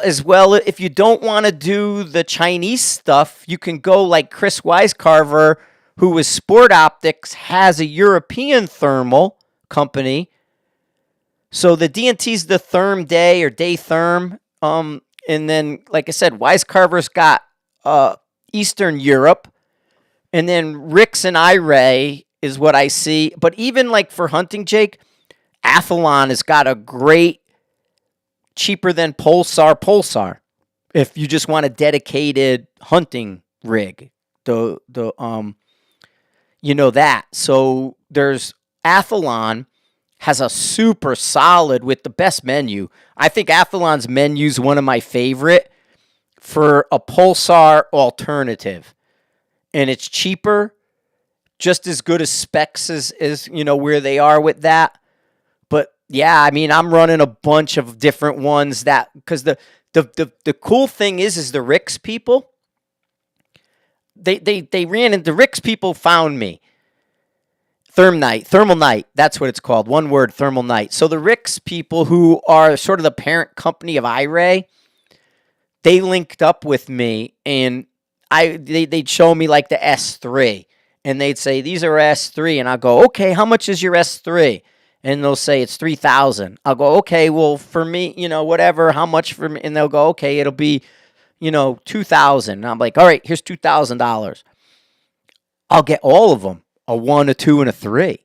As well, if you don't want to do the Chinese stuff, you can go like Chris Wisecarver, who was Sport Optics, has a European thermal company. So the DNT's the Therm Day or Day Therm. And then, like I said, Wisecarver's got Eastern Europe. And then Ricks and iRay is what I see. But even like for hunting, Jake, Athlon has got a great, cheaper than Pulsar. If you just want a dedicated hunting rig. That. So there's Athlon has a super solid with the best menu. I think Athlon's menu is one of my favorite for a Pulsar alternative. And it's cheaper, just as good as specs as where they are with that. But yeah, I mean, I'm running a bunch of different ones that, because the cool thing is the Ricks people, they ran into, the Ricks people found me. Thermal Night, that's what it's called. One word, Thermal Night. So the Ricks people, who are sort of the parent company of iRay, they linked up with me, and they'd show me like the S3, and they'd say, these are S3, and I'll go, okay, how much is your S3? And they'll say it's $3,000. I'll go, okay, well, for me, whatever, how much for me? And they'll go, okay, it'll be, $2,000. And I'm like, all right, here's $2,000. I'll get all of them. A 1, a 2, and a 3.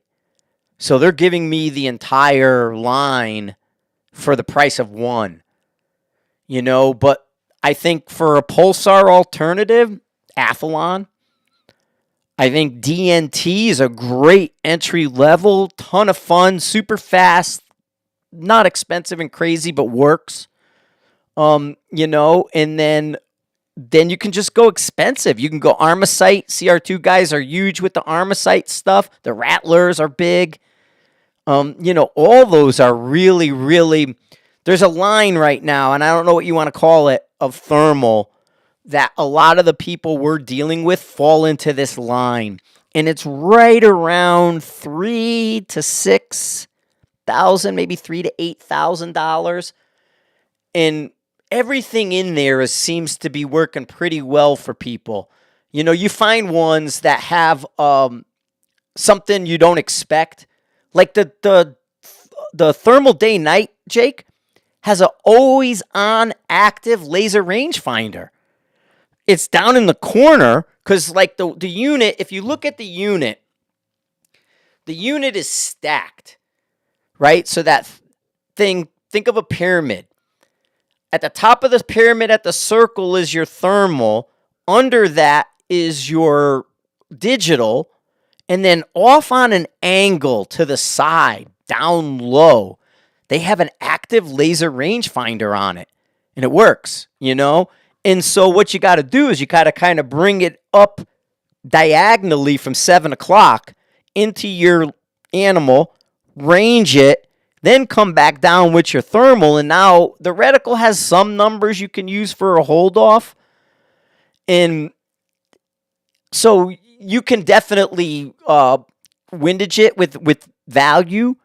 So they're giving me the entire line for the price of one. But I think for a Pulsar alternative, Athlon, I think DNT is a great entry level, ton of fun, super fast, not expensive and crazy, but works. And then you can just go expensive. You can go Armasight. CR2 guys are huge with the Armasight stuff. The Rattlers are big. All those are really, really, there's a line right now, and I don't know what you want to call it, of thermal, that a lot of the people we're dealing with fall into this line. And it's right around $3,000 to $6,000, maybe $3,000 to $8,000. And everything in there seems to be working pretty well for people. You find ones that have something you don't expect. Like the Thermal Day Night, Jake, has an always-on active laser rangefinder. It's down in the corner because, like, the unit, if you look at the unit is stacked, right? So that thing, think of a pyramid. At the top of the pyramid at the circle is your thermal. Under that is your digital. And then off on an angle to the side, down low, they have an active laser rangefinder on it. And it works, And so what you got to do is you got to kind of bring it up diagonally from 7 o'clock into your animal, range it, then come back down with your thermal, and now the reticle has some numbers you can use for a hold-off. And so you can definitely windage it with value. I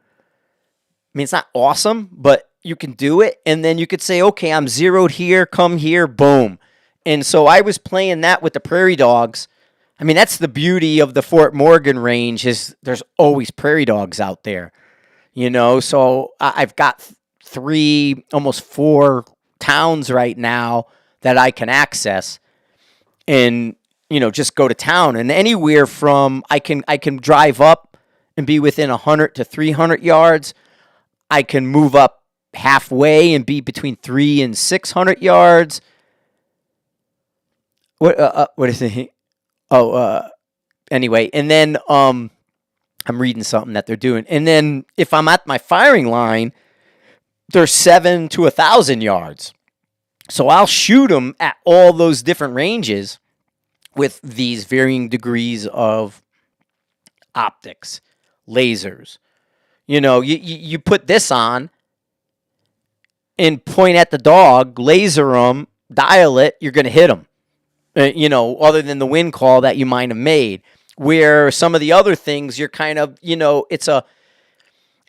mean, it's not awesome, but you can do it, and then you could say, okay, I'm zeroed here, come here, boom. And so I was playing that with the prairie dogs. I mean, that's the beauty of the Fort Morgan range is there's always prairie dogs out there, you know. So I've got 3, almost 4 towns right now that I can access, and you know, just go to town. And anywhere from I can drive up and be within 100 to 300 yards. I can move up halfway and be between 300 and 600 yards. What is it? Anyway, and then I'm reading something that they're doing, and then if I'm at my firing line, they're 7 to 1,000 yards. So I'll shoot them at all those different ranges with these varying degrees of optics, lasers. You know, you put this on and point at the dog, laser them, dial it, you're going to hit them. You know, other than the wind call that you might have made. Where some of the other things, you're kind of, you know, it's a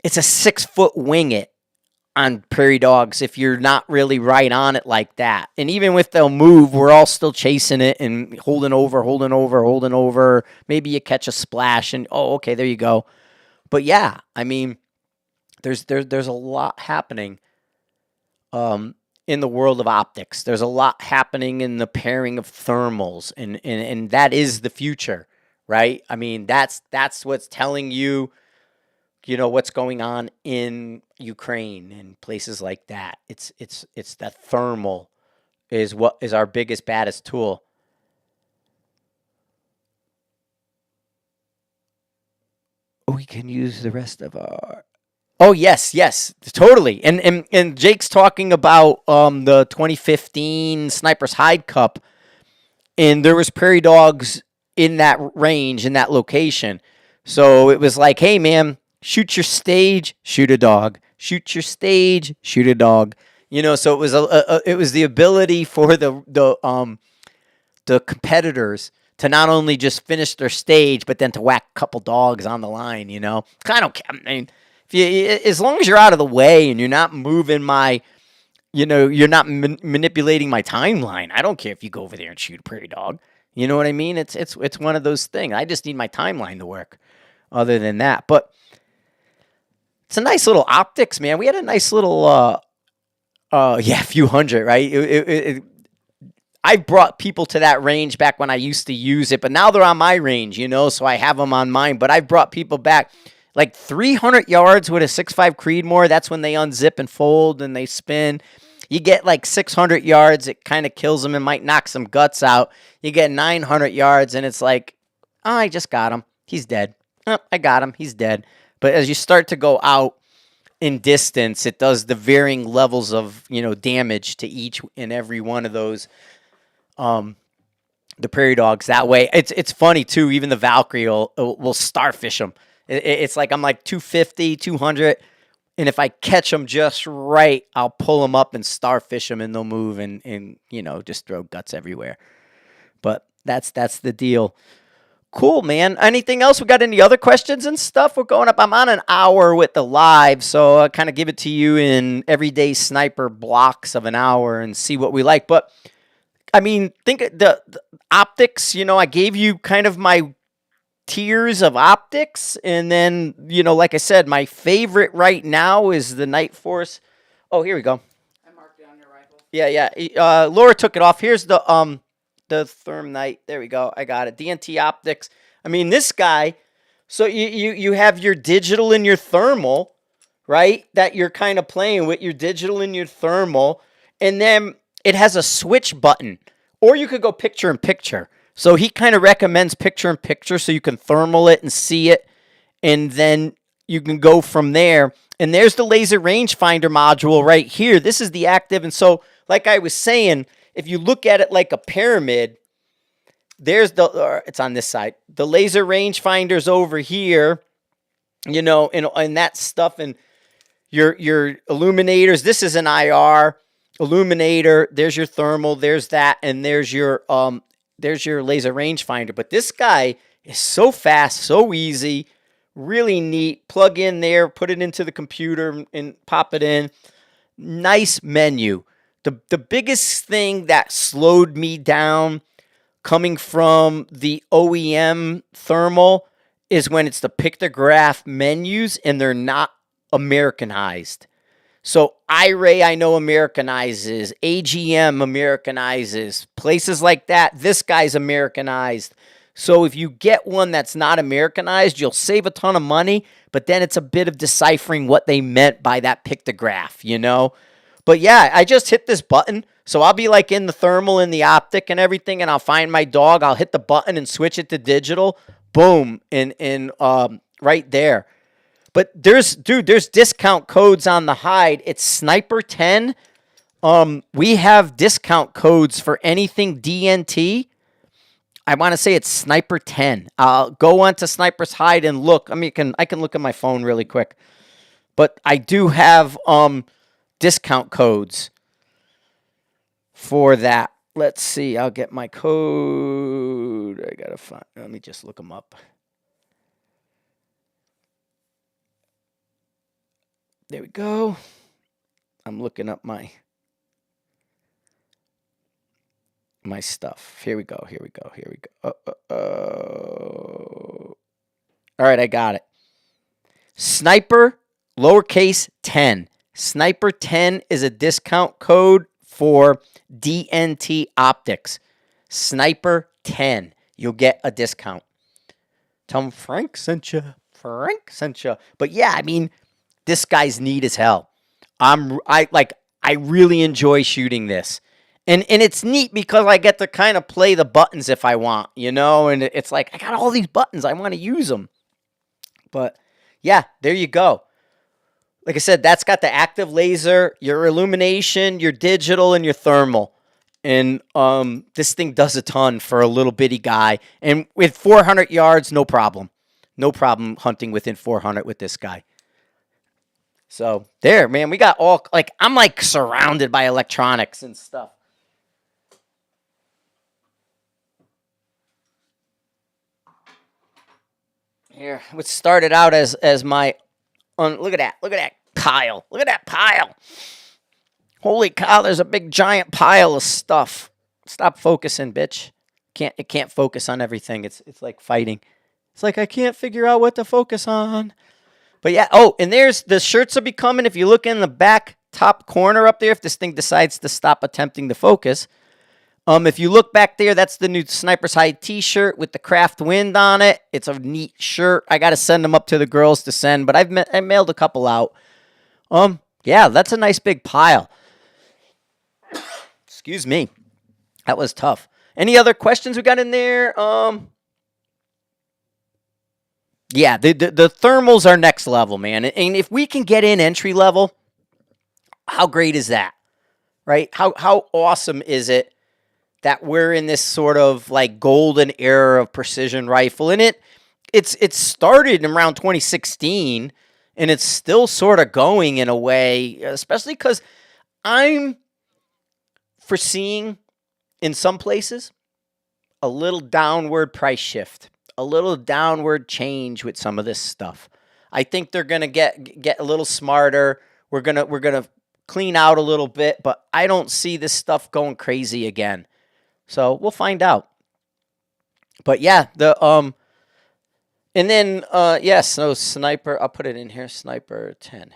6-foot wing it on prairie dogs if you're not really right on it like that. And even if they'll move, we're all still chasing it and holding over. Maybe you catch a splash and, oh, okay, there you go. But yeah, I mean, there's a lot happening in the world of optics. There's a lot happening in the pairing of thermals, and that is the future, right? I mean, that's what's telling you, you know, what's going on in Ukraine and places like that. It's that thermal is what is our biggest, baddest tool. We can use the rest of our... Oh, yes, totally. And Jake's talking about the 2015 Sniper's Hide Cup, and there was prairie dogs in that range, in that location. So it was like, hey, man, shoot your stage, shoot a dog. Shoot your stage, shoot a dog. You know, so it was it was the ability for the competitors to not only just finish their stage, but then to whack a couple dogs on the line, you know. I don't care. I mean, as long as you're out of the way and you're not moving my, you know, you're not manipulating my timeline, I don't care if you go over there and shoot a prairie dog. You know what I mean? It's one of those things. I just need my timeline to work other than that. But it's a nice little optics, man. We had a nice little, a few hundred, right? I brought people to that range back when I used to use it, but now they're on my range, you know, so I have them on mine. But I've brought people back like 300 yards with a 6.5 Creedmoor. That's when they unzip and fold and they spin. You get like 600 yards, it kind of kills them and might knock some guts out. You get 900 yards and it's like, oh, I just got him. He's dead. Oh, I got him. He's dead. But as you start to go out in distance, it does the varying levels of, you know, damage to each and every one of those the prairie dogs that way. It's funny too. Even the Valkyrie will starfish them. It's like I'm like 250, 200, and if I catch them just right, I'll pull them up and starfish them, and they'll move and you know, just throw guts everywhere. But that's the deal. Cool, man. Anything else? We got any other questions and stuff? We're going up. I'm on an hour with the live, so I'll kind of give it to you in everyday sniper blocks of an hour and see what we like. But I mean, think the optics, you know, I gave you kind of my tiers of optics. And then, you know, like I said, my favorite right now is the Nightforce. Oh, here we go. I marked it on your rifle. Yeah. Laura took it off. Here's the Therm Night. There we go. I got it. DNT optics. I mean, this guy, so you have your digital and your thermal, right? That you're kind of playing with your digital and your thermal. And then it has a switch button, or you could go picture in picture. So he kind of recommends picture in picture so you can thermal it and see it, and then you can go from there. And there's the laser rangefinder module right here. This is the active. And so, like I was saying, if you look at it like a pyramid, there's it's on this side. The laser rangefinder's over here, you know, and that stuff, and your illuminators. This is an IR illuminator. There's your thermal. There's that, and there's your laser rangefinder. But this guy is so fast, so easy, really neat. Plug in there, put it into the computer, and pop it in. nice menu. The biggest thing that slowed me down coming from the OEM thermal is when it's the pictograph menus and they're not Americanized. So iRay, I know, Americanizes. AGM Americanizes. Places like that, this guy's Americanized. So if you get one that's not Americanized, you'll save a ton of money, but then it's a bit of deciphering what they meant by that pictograph, you know? But yeah, I just hit this button. So I'll be like in the thermal and the optic and everything, and I'll find my dog. I'll hit the button and switch it to digital. Boom, in right there. But there's discount codes on the hide. It's Sniper 10. We have discount codes for anything DNT. I want to say it's Sniper 10. I'll go on to Sniper's hide and look. I mean, I can look at my phone really quick. But I do have discount codes for that. Let's see. I'll get my code. I got to find. Let me just look them up. There we go. I'm looking up my stuff. Here we go. All right, I got it. Sniper, lowercase 10. Sniper 10 is a discount code for DNT optics. Sniper 10. You'll get a discount. Tell them Frank sent you. But yeah, I mean, this guy's neat as hell. I really enjoy shooting this. And it's neat because I get to kind of play the buttons if I want, you know? And it's like, I got all these buttons. I want to use them. But yeah, there you go. Like I said, that's got the active laser, your illumination, your digital, and your thermal. And this thing does a ton for a little bitty guy. And with 400 yards, no problem. No problem hunting within 400 with this guy. So there, man, we got all, like, I'm like surrounded by electronics and stuff. Here, what started out as my, look at that pile. Look at that pile. Holy cow, there's a big giant pile of stuff. Stop focusing, bitch. It can't focus on everything. It's like fighting. It's like I can't figure out what to focus on. But yeah, oh, and there's the shirts will be coming. If you look in the back top corner up there, if this thing decides to stop attempting to focus. If you look back there, that's the new Sniper's Hide t-shirt with the craft wind on it. It's a neat shirt. I got to send them up to the girls to send, but I mailed a couple out. Yeah, that's a nice big pile. Excuse me. That was tough. Any other questions we got in there? Yeah, the thermals are next level, man. And if we can get in entry level, how great is that? Right? How awesome is it that we're in this sort of like golden era of precision rifle? And it started in around 2016, and it's still sort of going in a way, especially because I'm foreseeing in some places a little downward price shift, a little downward change with some of this stuff. I think they're gonna get a little smarter. We're gonna clean out a little bit, but I don't see this stuff going crazy again. So we'll find out. But yeah, and then yes, so Sniper, I'll put it in here, Sniper 10.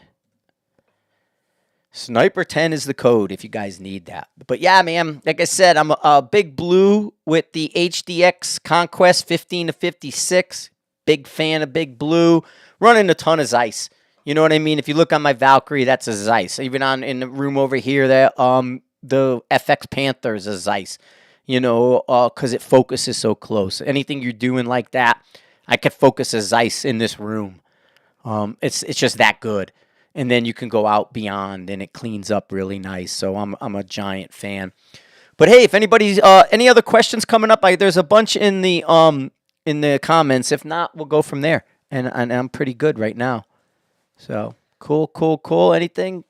Sniper 10 is the code if you guys need that. But yeah, man, like I said, I'm a big blue with the HDX Conquest 15 to 56. Big fan of big blue. Running a ton of Zeiss. You know what I mean? If you look on my Valkyrie, that's a Zeiss. Even in the room over here, the FX Panther is a Zeiss. You know, because it focuses so close. Anything you're doing like that, I could focus a Zeiss in this room. It's just that good. And then you can go out beyond, and it cleans up really nice. So I'm a giant fan. But hey, if anybody's any other questions coming up, there's a bunch in the comments. If not, we'll go from there. And I'm pretty good right now. So cool. Anything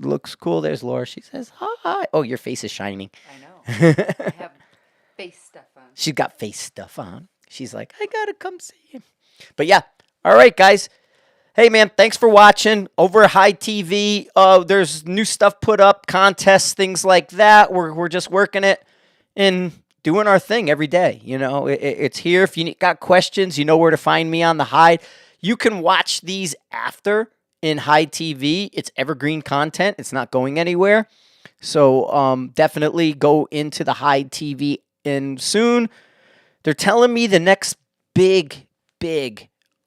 looks cool? There's Laura. She says hi. Oh, your face is shining. I know. I have face stuff on. She's got face stuff on. She's like, I gotta come see him. But yeah, all right, guys. Hey, man, thanks for watching. Over at High TV, there's new stuff put up, contests, things like that. We're just working it and doing our thing every day. You know, it's here. If you got questions, you know where to find me on the Hide. You can watch these after in High TV. It's evergreen content. It's not going anywhere. So definitely go into the Hide TV. And soon, they're telling me the next big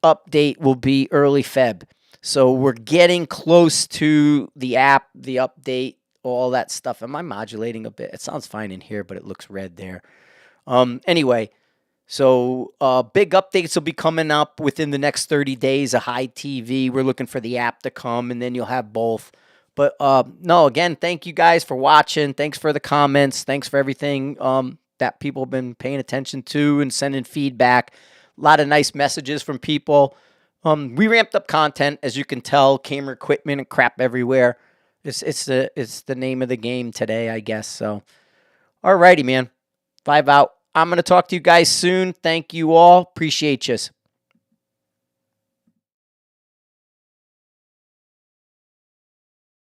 update will be early Feb. So we're getting close to the app, the update, all that stuff. Am I modulating a bit? It sounds fine in here, but it looks red there. Anyway, so big updates will be coming up within the next 30 days of High TV. We're looking for the app to come, and then you'll have both. But no, again, thank you guys for watching. Thanks for the comments. Thanks for everything that people have been paying attention to and sending feedback. A lot of nice messages from people. We ramped up content, as you can tell. Camera equipment and crap everywhere. It's the name of the game today, I guess. So, alrighty, man. 5 out. I'm gonna talk to you guys soon. Thank you all. Appreciate you.